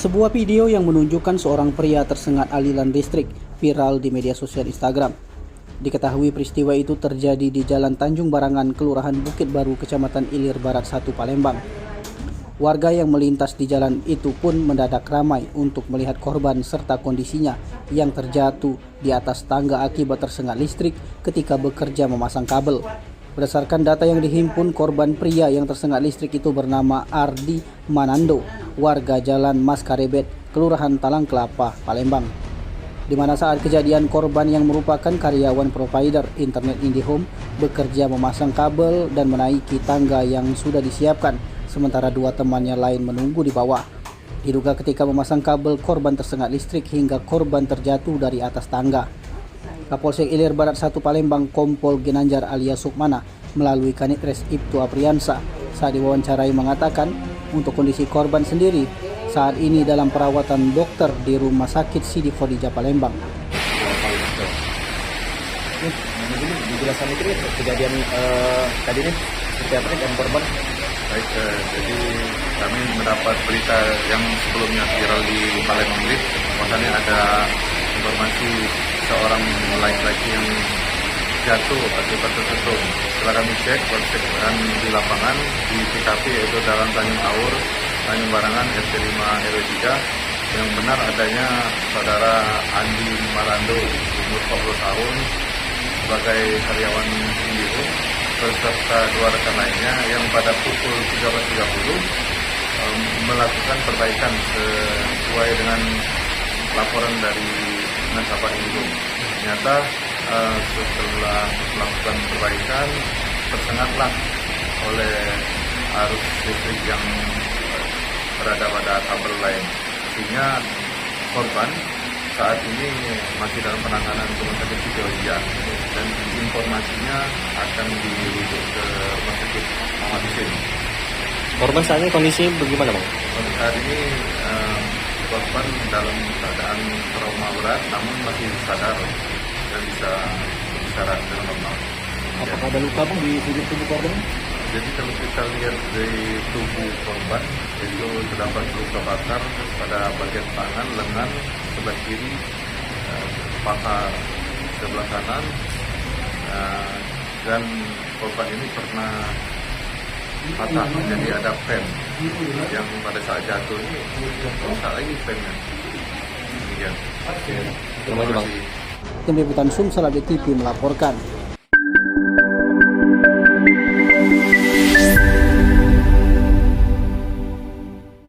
Sebuah video yang menunjukkan seorang pria tersengat aliran listrik viral di media sosial Instagram. Diketahui peristiwa itu terjadi di Jalan Tanjung Barangan, Kelurahan Bukit Baru, Kecamatan Ilir Barat 1, Palembang. Warga yang melintas di jalan itu pun mendadak ramai untuk melihat korban serta kondisinya yang terjatuh di atas tangga akibat tersengat listrik ketika bekerja memasang kabel. Berdasarkan data yang dihimpun, korban pria yang tersengat listrik itu bernama Ardi Manando, warga Jalan Mas Karebet, Kelurahan Talang Kelapa, Palembang. Di mana saat kejadian korban yang merupakan karyawan provider internet IndiHome bekerja memasang kabel dan menaiki tangga yang sudah disiapkan, sementara dua temannya lain menunggu di bawah. Diduga ketika memasang kabel, korban tersengat listrik hingga korban terjatuh dari atas tangga. Kapolsek Ilir Barat 1 Palembang Kompol Ginanjar alias Sukmana melalui Kanit Res Ibtu Apriansa saat diwawancarai mengatakan untuk kondisi korban sendiri saat ini dalam perawatan dokter di Rumah Sakit Siti Khadijah Palembang. Dijelaskan itu kejadian tadi ini seperti apa dan korban? Baik, jadi kami mendapat berita yang sebelumnya viral di Palembang ini, bahwasannya ada informasi seorang laki-laki yang jatuh akibat tersentuh. Setelah kami cek di lapangan di TKP yaitu Jalan Tanjung Barangan RT 5 RW 3 yang benar adanya saudara Andi Marando umur 40 tahun sebagai karyawan IndiHome beserta dua rekan lainnya yang pada pukul 13.30 melakukan perbaikan sesuai dengan laporan dari nasabah IndiHome. Ternyata setelah melakukan perbaikan tersengatlah oleh arus listrik yang berada pada kabel lain, sehingga korban saat ini masih dalam penanganan Rumah Sakit Siti Khadijah dan informasinya akan dirujuk ke Rumah Sakit Muhammad Hussein. Korban saat ini kondisinya bagaimana, Bang? Saat ini korban dalam keadaan trauma berat namun masih sadar dan bisa berbicara dengan normal. Apakah ada luka, Bang, di tubuh korban? Jadi kalau kita lihat dari tubuh korban itu terdapat luka bakar pada bagian tangan, lengan sebelah kiri, paha sebelah kanan, dan korban ini pernah patah, jadi ada pen yang pada saat jatuh ini rusak lagi pennya. Demikian. Terima kasih, Bang. Tim Liputan Sumsel TV melaporkan.